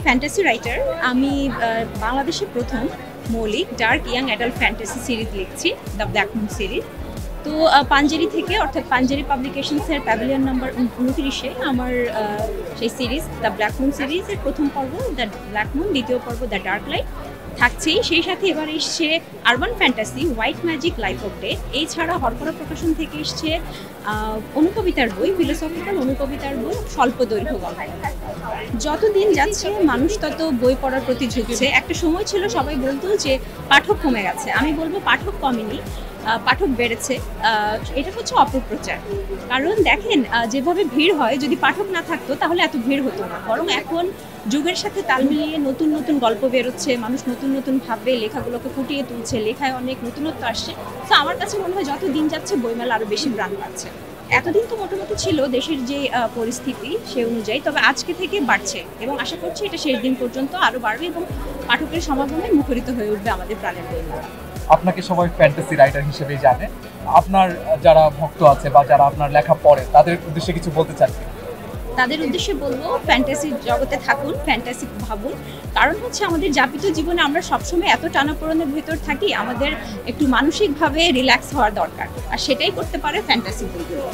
Fantasy writer. আমি বাংলাদেশে প্রথম মৌলিক dark young adult fantasy series লিখছি, দ্য ব্ল্যাক মুন সিরিজ। তো পাঞ্জেরি থেকে, অর্থাৎ পাঞ্জেরি পাবলিকেশনসের প্যাভিলিয়ন নাম্বার 29-এ আমার সেই সিরিজ দ্য ব্ল্যাক মুন সিরিজের প্রথম পর্ব দ্য ব্ল্যাক মুন, দ্বিতীয় পর্ব দ্য ডার্ক লাইট থাকছেই। সেই সাথে এবার এসছে urban fantasy white magic life off day. এছাড়া হরকরা প্রকাশন থেকে এসছে অনুকবিতার বই, ফিলোসফিক্যাল অনুকবিতার বই, স্বল্প দৈর্ঘ্য গল্প। যত দিন যাচ্ছে মানুষ তত বই পড়ার প্রতি ঝুঁকছে। একটা সময় ছিল সবাই বলতো যে পাঠক কমে গেছে, আমি বলবো পাঠক কমেনি, পাঠক বেড়েছে। এটা হচ্ছে অপপ্রচার। কারণ দেখেন যেভাবে ভিড় হয়, যদি পাঠক না থাকতো তাহলে এত ভিড় হতো না। বরং এখন যুগের সাথে তাল মিলিয়ে নতুন নতুন গল্প বেরোচ্ছে, মানুষ নতুন নতুন ভাবে লেখাগুলোকে ফুটিয়ে তুলছে, লেখায় অনেক নতুনত্ব আসছে। তো আমার কাছে মনে হয় যত দিন যাচ্ছে বইমেলা আরও বেশি প্রাণ পাচ্ছে। এতদিন তো মোটামুটি ছিল দেশের যে পরিস্থিতি সে অনুযায়ী, তবে আজকে থেকে বাড়ছে এবং আশা করছি এটা শেষ দিন পর্যন্ত আরও বাড়বে এবং পাঠকের সমাগমে মুখরিত হয়ে উঠবে আমাদের প্রাণের বইমেলা। আপনাকে সবাই ফ্যান্টাসি রাইটার হিসেবেই জানে। আপনার যারা ভক্ত আছে বা যারা আপনার লেখা পড়ে তাদের উদ্দেশ্যে কিছু বলতে চান? তাদের উদ্দেশ্যে বলবো ফ্যান্টাসির জগতে থাকুন, ফ্যান্টাসি ভাবুন। কারণ হচ্ছে আমাদের যাপিত জীবনে আমরা সবসময় এত টানাপোড়েনের ভিতর থাকি, আমাদের একটু মানসিকভাবে রিল্যাক্স হওয়ার দরকার, আর সেটাই করতে পারে ফ্যান্টাসি বইগুলো।